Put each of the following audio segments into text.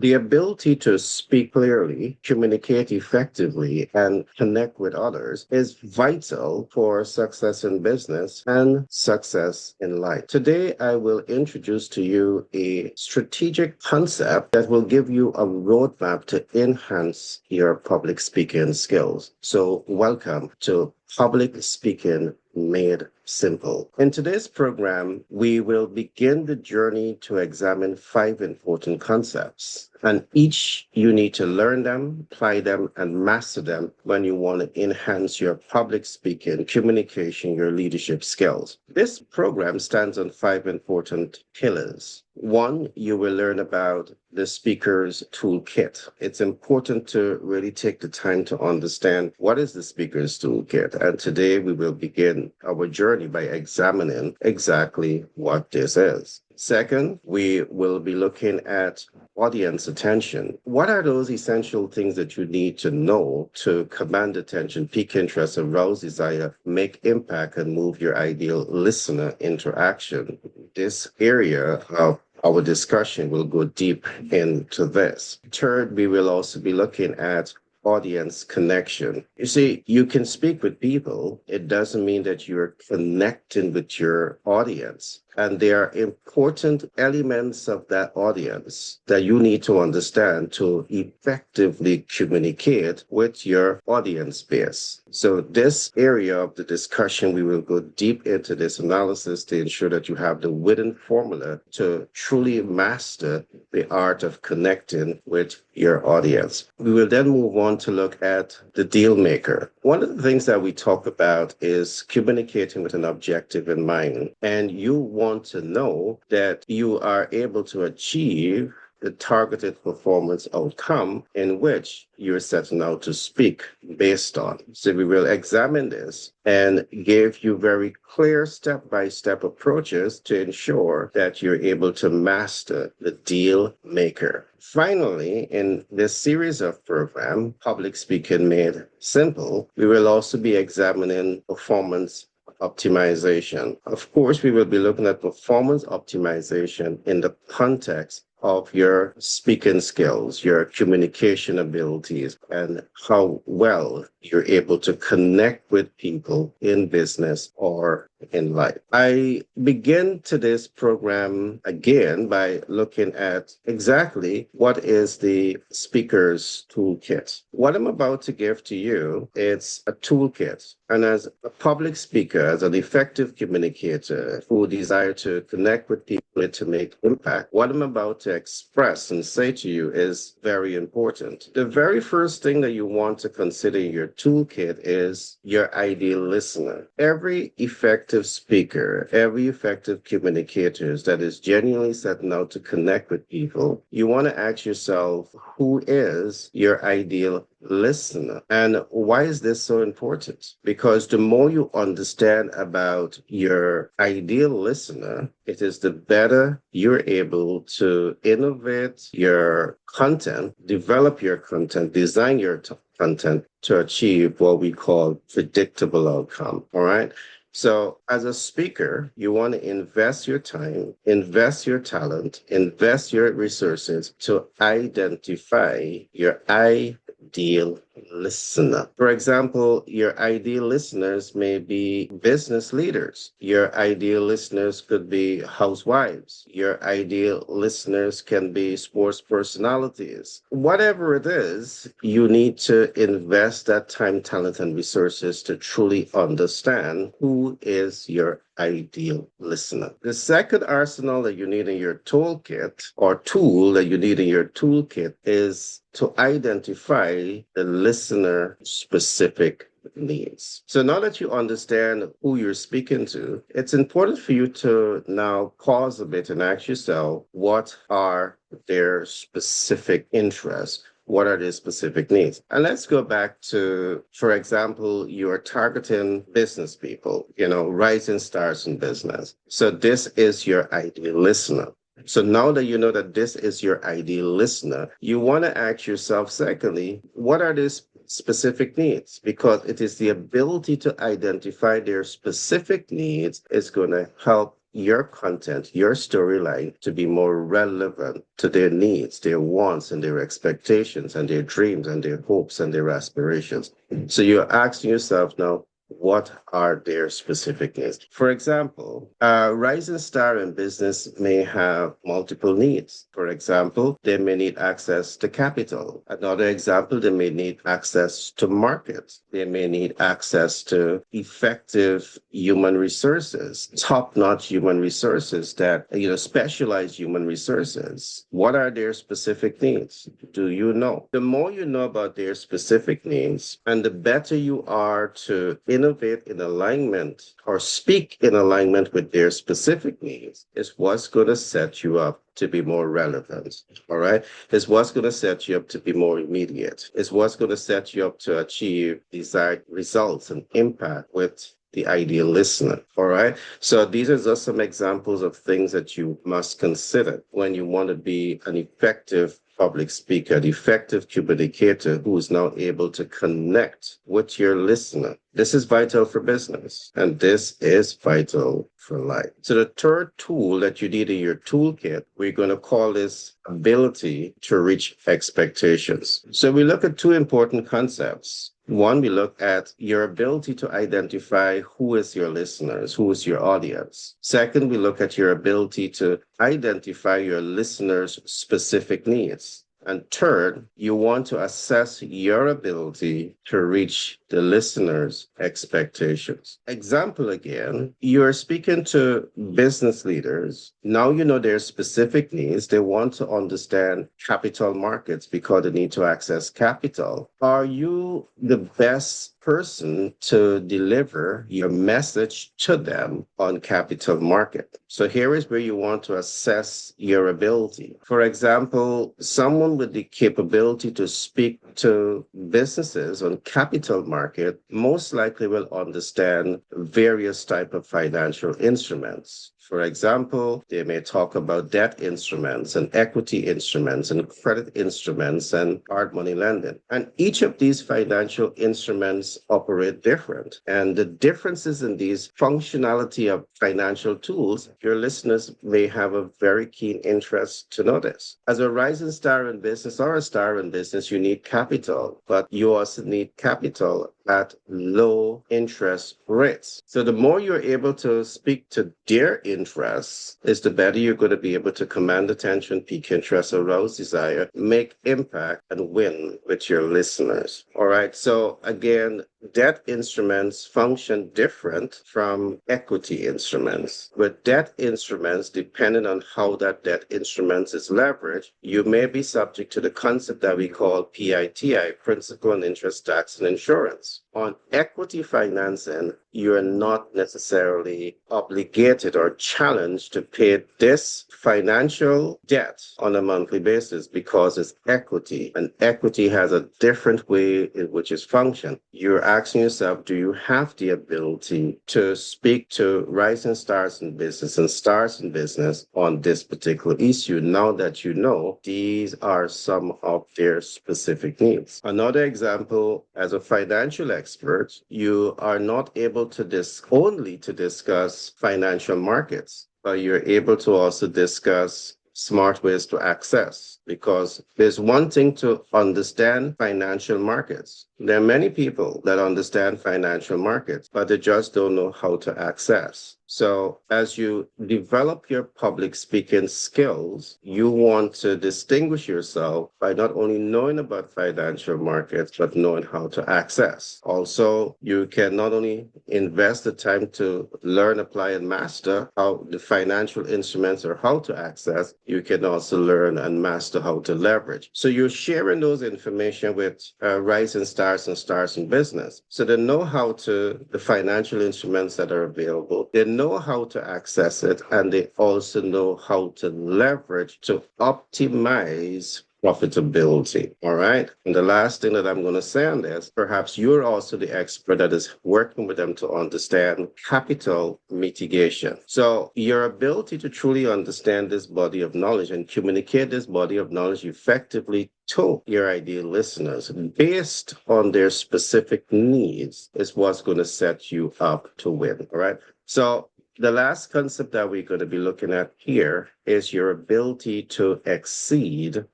The ability to speak clearly, communicate effectively, and connect with others is vital for success in business and success in life. Today, I will introduce to you a strategic concept that will give you a roadmap to enhance your public speaking skills. So, welcome to Public Speaking Made Simple. In today's program, we will begin the journey to examine 5 important concepts. And each you need to learn them, apply them, and master them when you want to enhance your public speaking, communication, your leadership skills. This program stands on 5 important pillars. One, you will learn about the speaker's toolkit. It's important to really take the time to understand what is the speaker's toolkit. And today we will begin our journey by examining exactly what this is. Second, we will be looking at audience attention. What are those essential things that you need to know to command attention, pique interest, arouse desire, make impact, and move your ideal listener into action? This area of our discussion will go deep into this. Third, we will also be looking at audience connection. You see, you can speak with people. It doesn't mean that you're connecting with your audience. And there are important elements of that audience that you need to understand to effectively communicate with your audience base. So this area of the discussion, we will go deep into this analysis to ensure that you have the written formula to truly master the art of connecting with your audience. We will then move on to look at the deal maker. One of the things that we talk about is communicating with an objective in mind. And you want to know that you are able to achieve the targeted performance outcome in which you're setting out to speak based on. So we will examine this and give you very clear step-by-step approaches to ensure that you're able to master the deal maker. Finally, in this series of program, Public Speaking Made Simple, we will also be examining performance optimization. Of course, we will be looking at performance optimization in the context of your speaking skills, your communication abilities, and how well you're able to connect with people in business or in life. I begin today's program again by looking at exactly what is the speaker's toolkit. What I'm about to give to you, it's a toolkit. And as a public speaker, as an effective communicator who desire to connect with people to make impact, what I'm about to express and say to you is very important. The very first thing that you want to consider in your toolkit is your ideal listener. Every effective speaker, every effective communicator that is genuinely setting out to connect with people, you want to ask yourself, who is your ideal listener? And why is this so important? Because the more you understand about your ideal listener, it is the better you're able to innovate your content, develop your content, design your content to achieve what we call predictable outcome. All right. So as a speaker, you want to invest your time, invest your talent, invest your resources to identify your ideal listener. For example, your ideal listeners may be business leaders. Your ideal listeners could be housewives. Your ideal listeners can be sports personalities. Whatever it is, you need to invest that time, talent, and resources to truly understand who is your ideal listener. The second arsenal that you need in your toolkit or tool that you need in your toolkit is to identify the listener specific needs. So now that you understand who you're speaking to, it's important for you to now pause a bit and ask yourself, what are their specific interests? What are their specific needs? And let's go back to, for example, you're targeting business people, rising stars in business. So this is your ideal listener. So now that you know that this is your ideal listener, you want to ask yourself, secondly, what are these specific needs? Because it is the ability to identify their specific needs is going to help your content, your storyline to be more relevant to their needs, their wants, and their expectations, and their dreams, and their hopes, and their aspirations. So you're asking yourself now, what are their specific needs? For example, a rising star in business may have multiple needs. For example, they may need access to capital. Another example, they may need access to markets. They may need access to effective human resources, top-notch human resources that, specialized human resources. What are their specific needs? Do you know? The more you know about their specific needs, and the better you are to innovate in alignment or speak in alignment with their specific needs, is what's going to set you up to be more relevant. All right. It's what's going to set you up to be more immediate. It's what's going to set you up to achieve desired results and impact with the ideal listener. All right. So these are just some examples of things that you must consider when you want to be an effective public speaker, an effective communicator who is now able to connect with your listener. This is vital for business, and this is vital for life. So the third tool that you need in your toolkit, we're going to call this ability to reach expectations. So we look at two important concepts. One, we look at your ability to identify who is your listeners, who is your audience. Second, we look at your ability to identify your listeners' specific needs. And third, you want to assess your ability to reach the listener's expectations. Example again, you're speaking to business leaders. Now you know their specific needs. They want to understand capital markets because they need to access capital. Are you the best person to deliver your message to them on capital market? So here is where you want to assess your ability. For example, someone with the capability to speak to businesses on capital market most likely will understand various type of financial instruments. For example, they may talk about debt instruments and equity instruments and credit instruments and hard money lending. And each of these financial instruments operate different. And the differences in these functionality of financial tools, your listeners may have a very keen interest to know this. As a rising star in business or a star in business, you need capital, but you also need capital at low interest rates. So the more you're able to speak to their interests, is the better you're going to be able to command attention, pique interest, arouse desire, make impact, and win with your listeners. All right. So again, debt instruments function different from equity instruments. With debt instruments, depending on how that debt instrument is leveraged, you may be subject to the concept that we call PITI, principal and interest, tax, and insurance. On equity financing, you're not necessarily obligated or challenged to pay this financial debt on a monthly basis because it's equity, and equity has a different way in which it's functioned. You're asking yourself, do you have the ability to speak to rising stars in business and stars in business on this particular issue now that you know these are some of their specific needs? Another example, as a financial expert, you are not able to only to discuss financial markets, but you're able to also discuss smart ways to access, because there's one thing to understand financial markets. There are many people that understand financial markets, but they just don't know how to access. So as you develop your public speaking skills, you want to distinguish yourself by not only knowing about financial markets, but knowing how to access. Also, you can not only invest the time to learn, apply, and master how the financial instruments or how to access, you can also learn and master how to leverage. So you're sharing those information with rising stars and stars in business. So they know how to, the financial instruments that are available, they know how to access it, and they also know how to leverage to optimize profitability. All right. And the last thing that I'm going to say on this, perhaps you're also the expert that is working with them to understand capital mitigation. So your ability to truly understand this body of knowledge and communicate this body of knowledge effectively to your ideal listeners based on their specific needs is what's going to set you up to win. All right. So the last concept that we're going to be looking at here is your ability to exceed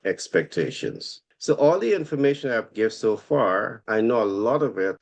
expectations. So all the information I've given so far, I know a lot of it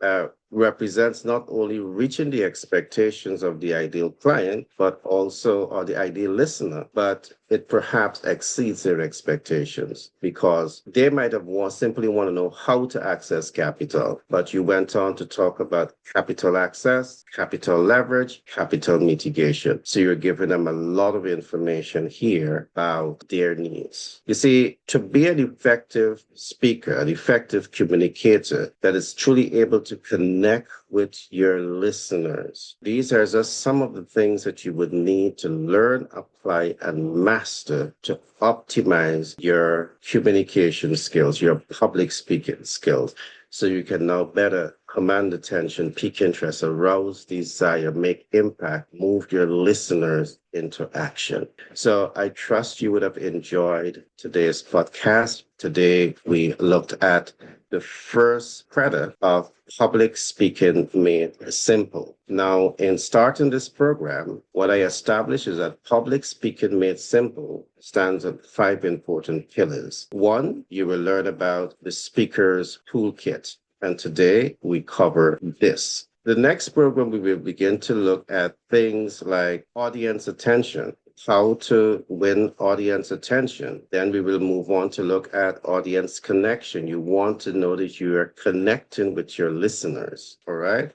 represents not only reaching the expectations of the ideal client, but also or the ideal listener, but it perhaps exceeds their expectations because they might have simply want to know how to access capital, but you went on to talk about capital access, capital leverage, capital mitigation. So you're giving them a lot of information here about their needs. You see, to be an effective speaker, an effective communicator that is truly able to connect with your listeners. These are just some of the things that you would need to learn, apply, and master to optimize your communication skills, your public speaking skills, so you can now better command attention, pique interest, arouse desire, make impact, move your listeners into action. So I trust you would have enjoyed today's podcast. Today we looked at the first credit of public speaking made simple. Now, in starting this program, what I established is that public speaking made simple stands on 5 important pillars. One, you will learn about the speaker's toolkit. And today we cover this. The next program, we will begin to look at things like audience attention, how to win audience attention. Then we will move on to look at audience connection. You want to know that you are connecting with your listeners. All right.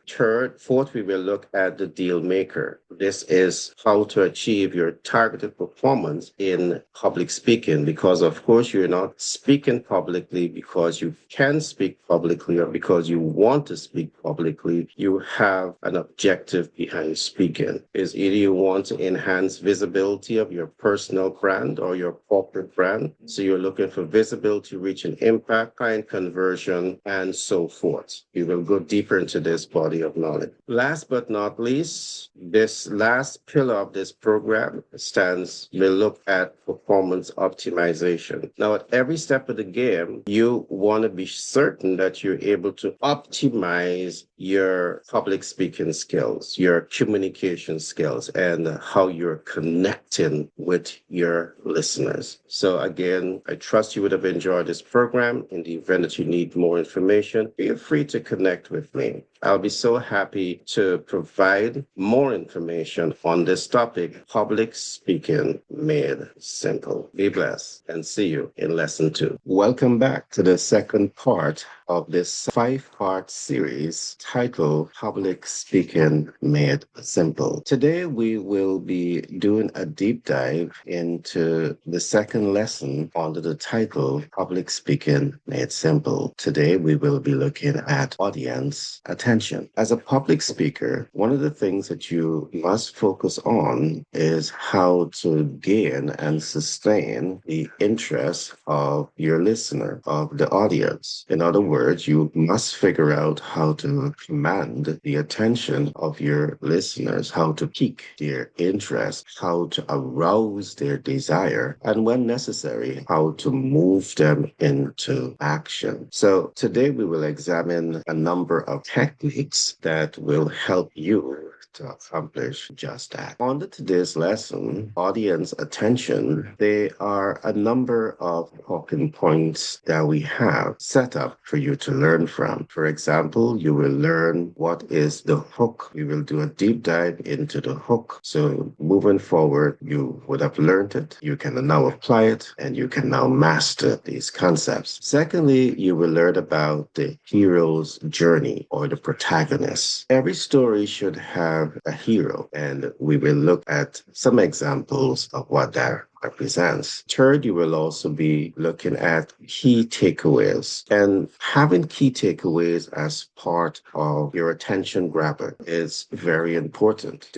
Fourth, we will look at the deal maker. This is how to achieve your targeted performance in public speaking, because of course you're not speaking publicly because you can speak publicly or because you want to speak publicly. You have an objective behind speaking. Is either you want to enhance visibility of your personal brand or your corporate brand. So you're looking for visibility, reach and impact, client conversion, and so forth. We will go deeper into this body of knowledge. Last but not least, this last pillar of this program will look at performance optimization. Now, at every step of the game, you want to be certain that you're able to optimize your public speaking skills, your communication skills, and how you're connecting with your listeners. So again, I trust you would have enjoyed this program. In the event that you need more information, feel free to connect with me. I'll be so happy to provide more information on this topic, public speaking made simple. Be blessed and see you in lesson 2. Welcome back to the second part of this 5-part series titled Public Speaking Made Simple. Today we will be doing a deep dive into the second lesson under the title Public Speaking Made Simple. Today we will be looking at audience attention. As a public speaker, one of the things that you must focus on is how to gain and sustain the interest of your listener, of the audience. In other words, you must figure out how to command the attention of your listeners, how to pique their interest, how to arouse their desire, and when necessary, how to move them into action. So today we will examine a number of techniques that will help you to accomplish just that. Under today's lesson, audience attention, there are a number of talking points that we have set up for you to learn from. For example, you will learn what is the hook. We will do a deep dive into the hook. So moving forward, you would have learned it. You can now apply it and you can now master these concepts. Secondly, you will learn about the hero's journey or the protagonist. Every story should have a hero, and we will look at some examples of what that represents. Third, you will also be looking at key takeaways, and having key takeaways as part of your attention grabber is very important.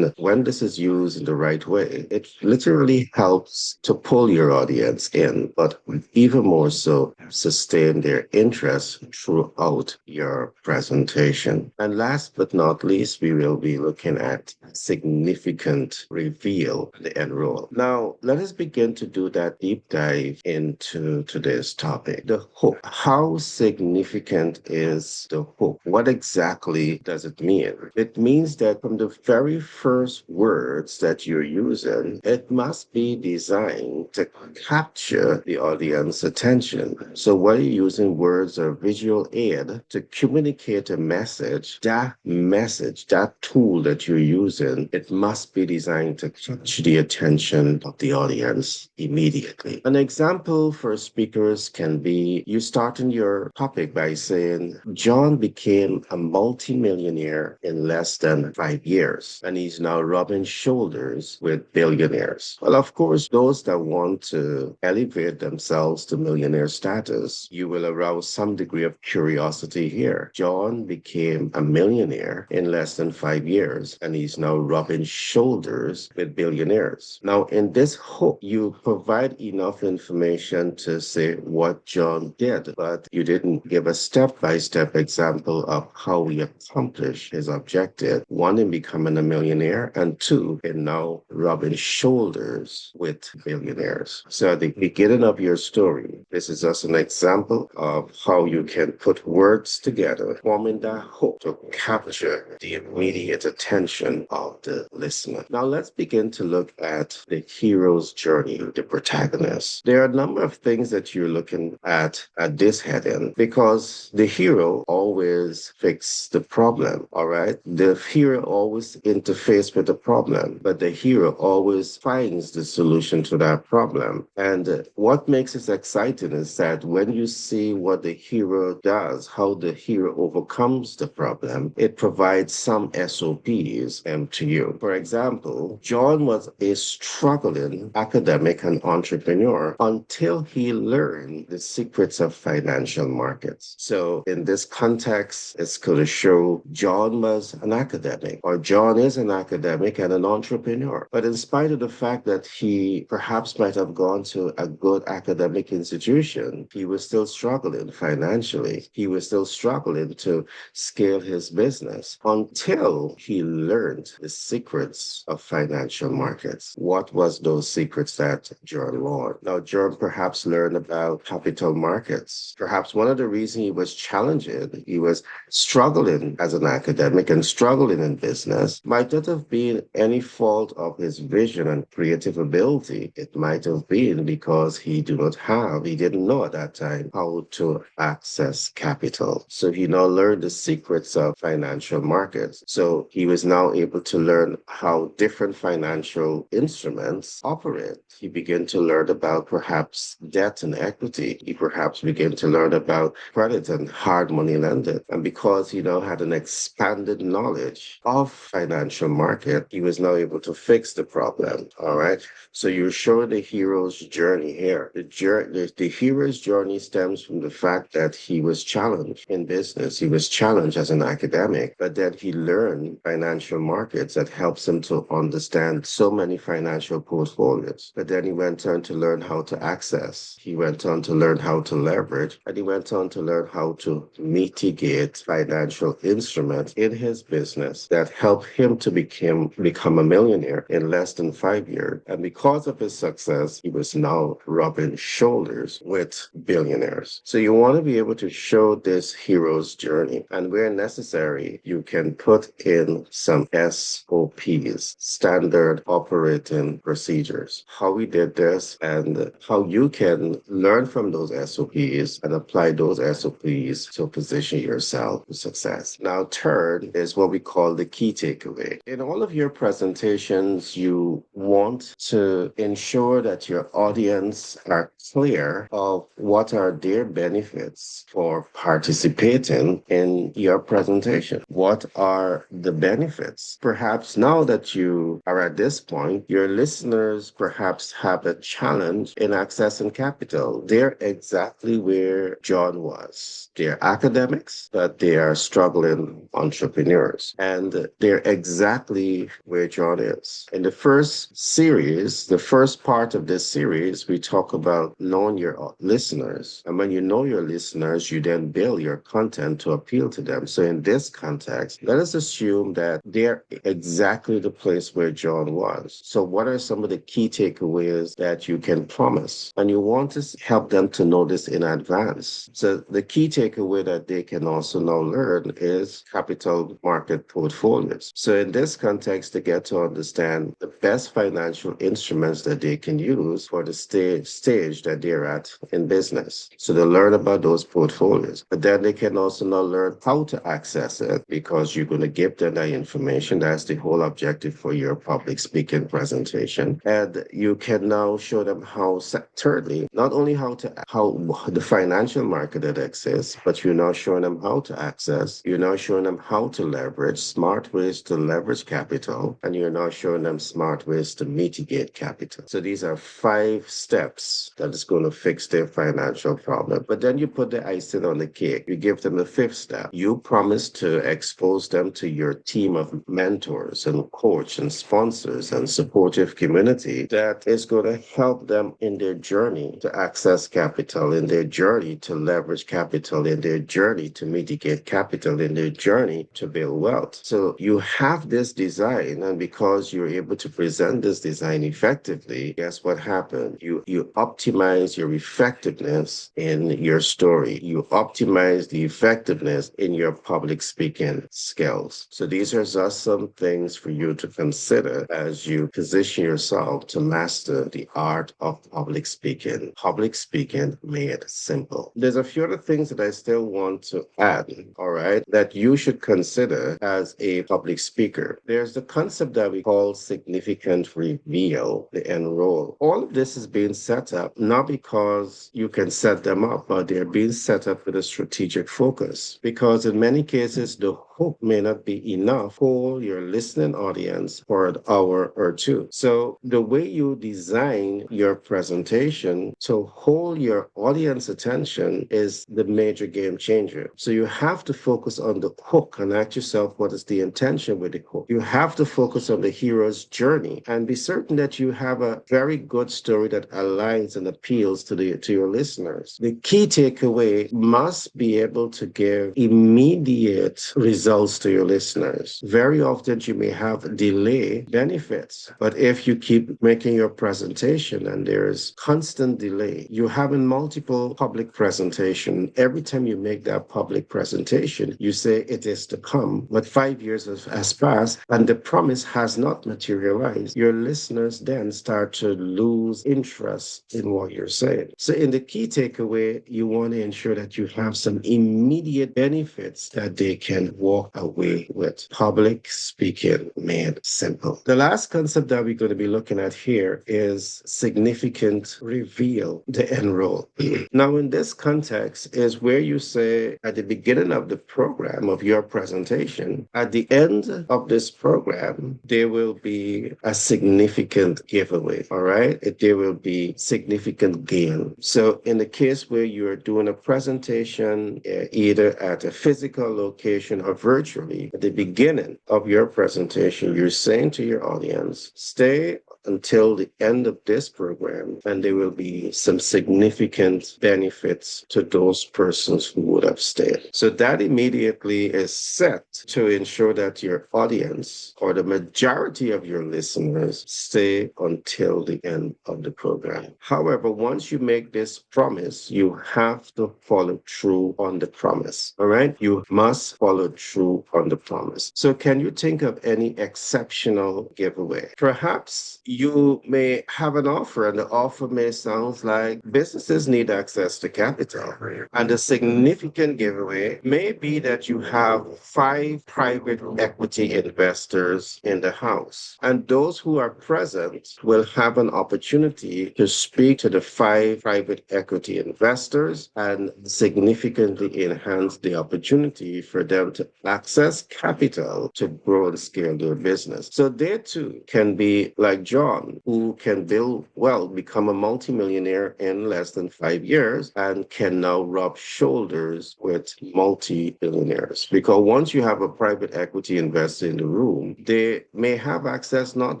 When this is used in the right way, it literally helps to pull your audience in, but even more so sustain their interest throughout your presentation. And last but not least, we will be looking at significant reveal, the end role. Now, let us begin to do that deep dive into today's topic, the hook. How significant is the hook? What exactly does it mean? It means that from the very first words that you're using, it must be designed to capture the audience attention. So whether you're using words or visual aid to communicate a message, that tool that you're using, it must be designed to capture the attention of the audience immediately. An example for speakers can be you starting your topic by saying, John became a multimillionaire in less than 5 years, and he's now rubbing shoulders with billionaires. Well, of course, those that want to elevate themselves to millionaire status, you will arouse some degree of curiosity here. John became a millionaire in less than 5 years, and he's now rubbing shoulders with billionaires. Now, in this hook, you provide enough information to say what John did, but you didn't give a step-by-step example of how he accomplished his objective. One, in becoming a millionaire, and two, in now rubbing shoulders with billionaires. So at the beginning of your story, this is just an example of how you can put words together, forming that hook to capture the immediate attention of the listener. Now let's begin to look at the hero's journey, the protagonist. There are a number of things that you're looking at this heading, because the hero always fixes the problem, all right? The hero always interfaces with the problem, but the hero always finds the solution to that problem. And what makes it exciting is that when you see what the hero does, how the hero overcomes the problem, it provides some SOPs to you. For example, John was a struggling academic and entrepreneur until he learned the secrets of financial markets. So in this context, it's going to show John was an academic, or John is an academic and an entrepreneur. But in spite of the fact that he perhaps might have gone to a good academic institution, he was still struggling financially. He was still struggling to scale his business until he learned the secrets of financial markets. What was those secrets that John learned? Now, John perhaps learned about capital markets. Perhaps one of the reasons he was challenging, he was struggling as an academic and struggling in business, might not have been any fault of his vision and creative ability. It might have been because he didn't know at that time how to access capital. So he now learned the secrets of financial markets. So he was now able to learn how different financial instruments operate. He began to learn about perhaps debt and equity. He perhaps began to learn about credit and hard money lending. And because he now had an expanded knowledge of financial market, he was now able to fix the problem. All right. So you're showing the hero's journey here. The hero's journey stems from the fact that he was challenged in business. He was challenged as an academic, but then he learned financial markets that helps him to understand so many financial portfolios. But then he went on to learn how to access. He went on to learn how to leverage, and he went on to learn how to mitigate financial instruments in his business that helped him to become a millionaire in less than 5 years. And because of his success, he was now rubbing shoulders with billionaires. So you want to be able to show this hero's journey. And where necessary, you can put in some SOPs, standard operating procedures, how we did this and how you can learn from those SOPs and apply those SOPs to position yourself for success. Now, third is what we call the key takeaway. In all of your presentations, you want to ensure that your audience are clear of what are their benefits for participating in your presentation. What are the benefits? Perhaps now that you are at this point, your listeners perhaps have a challenge in accessing capital. They're exactly where John was. They're academics, but they are struggling entrepreneurs. And they're exactly where John is. In the first series, the first part of this series, we talk about knowing your listener listeners. And when you know your listeners, you then build your content to appeal to them. So in this context, let us assume that they're exactly the place where John was. So what are some of the key takeaways that you can promise? And you want to help them to know this in advance. So the key takeaway that they can also now learn is capital market portfolios. So in this context, they get to understand the best financial instruments that they can use for the stage that they're at in business. So they learn about those portfolios. But then they can also now learn how to access it because you're going to give them that information. That's the whole objective for your public speaking presentation. And you can now show them how, thirdly, not only how the financial market that exists, but you're now showing them how to access, you're now showing them how to leverage, smart ways to leverage capital, and you're now showing them smart ways to mitigate capital. So these are 5 steps that is going to fix their financial problem. But then you put the icing on the cake. You give them the 5th step. You promise to expose them to your team of mentors and coach and sponsors and supportive community that is going to help them in their journey to access capital, in their journey to leverage capital, in their journey to mitigate capital, in their journey to build wealth. So you have this design, and because you're able to present this design effectively, guess what happened? You optimize your effectiveness in your story. You optimize the effectiveness in your public speaking skills. So these are just some things for you to consider as you position yourself to master the art of public speaking. Public speaking made simple. There's a few other things that I still want to add, all right, that you should consider as a public speaker. There's the concept that we call significant reveal, the end role. All of this is being set up not because you can set them up, but they're being set up with a strategic focus. Because in many cases, the hook may not be enough for your listening audience for an hour or two. So the way you design your presentation to hold your audience attention is the major game changer. So you have to focus on the hook and ask yourself, what is the intention with the hook? You have to focus on the hero's journey and be certain that you have a very good story that aligns and appeals to your listeners. The key takeaway must be able to give immediate results to your listeners. Very often you may have delay benefits, but if you keep making your presentation and there's constant delay, you have in multiple public presentation. Every time you make that public presentation, you say it is to come, but 5 years has passed and the promise has not materialized. Your listeners then start to lose interest in what you're saying. So in the key takeaway, you want to ensure that you have some immediate benefits that they can walk away with. Public speaking made simple. The last concept that we're going to be looking at here is significant reveal, the end role. Now, in this context is where you say at the beginning of the program of your presentation, at the end of this program, there will be a significant giveaway, all right? There will be significant gain. So in the case where you're doing a presentation, either at a physical location or virtually, at the beginning of your presentation, you're saying to your audience, stay until the end of this program, and there will be some significant benefits to those persons who would have stayed. So that immediately is set to ensure that your audience or the majority of your listeners stay until the end of the program. However, once you make this promise, you have to follow through on the promise. All right? You must follow through on the promise. So can you think of any exceptional giveaway? Perhaps you may have an offer, and the offer may sound like businesses need access to capital. And the significant giveaway may be that you have 5 private equity investors in the house. And those who are present will have an opportunity to speak to the 5 private equity investors and significantly enhance the opportunity for them to access capital to grow and scale their business. So they too can be like John. John, who can build wealth, become a multimillionaire in less than 5 years, and can now rub shoulders with multi-billionaires. Because once you have a private equity investor in the room, they may have access not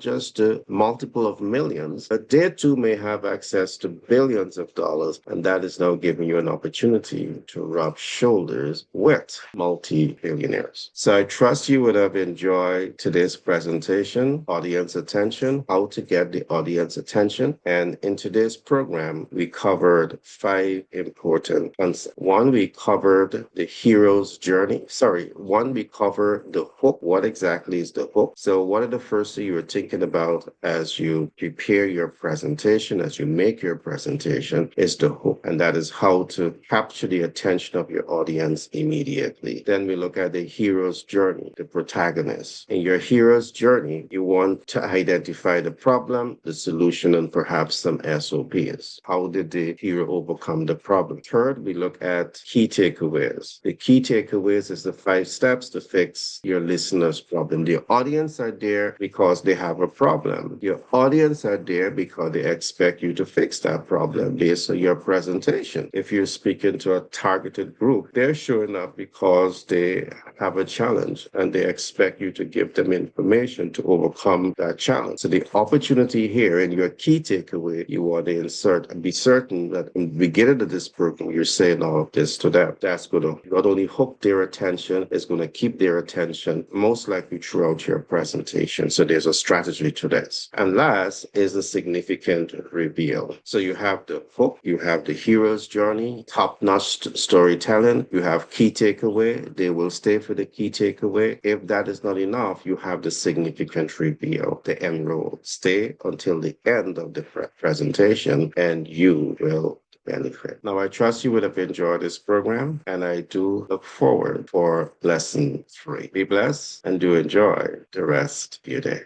just to multiple of millions, but they too may have access to billions of dollars, and that is now giving you an opportunity to rub shoulders with multi-billionaires. So I trust you would have enjoyed today's presentation, audience attention, how to get the audience attention. And in today's program, we covered 5 important concepts. One, we covered the hero's journey. One, we covered the hook. What exactly is the hook? So what are the first things you were thinking about as you prepare your presentation, as you make your presentation, is the hook. And that is how to capture the attention of your audience immediately. Then we look at the hero's journey, the protagonist. In your hero's journey, you want to identify the problem, the solution, and perhaps some SOPs. How did the hero overcome the problem? Third, we look at key takeaways. The key takeaways is the 5 steps to fix your listener's problem. The audience are there because they have a problem. Your audience are there because they expect you to fix that problem based on your presentation. If you're speaking to a targeted group, they're showing up because they have a challenge and they expect you to give them information to overcome that challenge. So the opportunity here in your key takeaway, you want to insert and be certain that in the beginning of this program, you're saying all of this to them. That's going to not only hook their attention, it's going to keep their attention most likely throughout your presentation. So there's a strategy to this. And last is a significant reveal. So you have the hook, you have the hero's journey, top-notch storytelling, you have key takeaway. They will stay for the key takeaway. If that is not enough, you have the significant reveal, the end roll. Stay until the end of the presentation and you will benefit. Now, I trust you would have enjoyed this program, and I do look forward for lesson 3. Be blessed and do enjoy the rest of your day.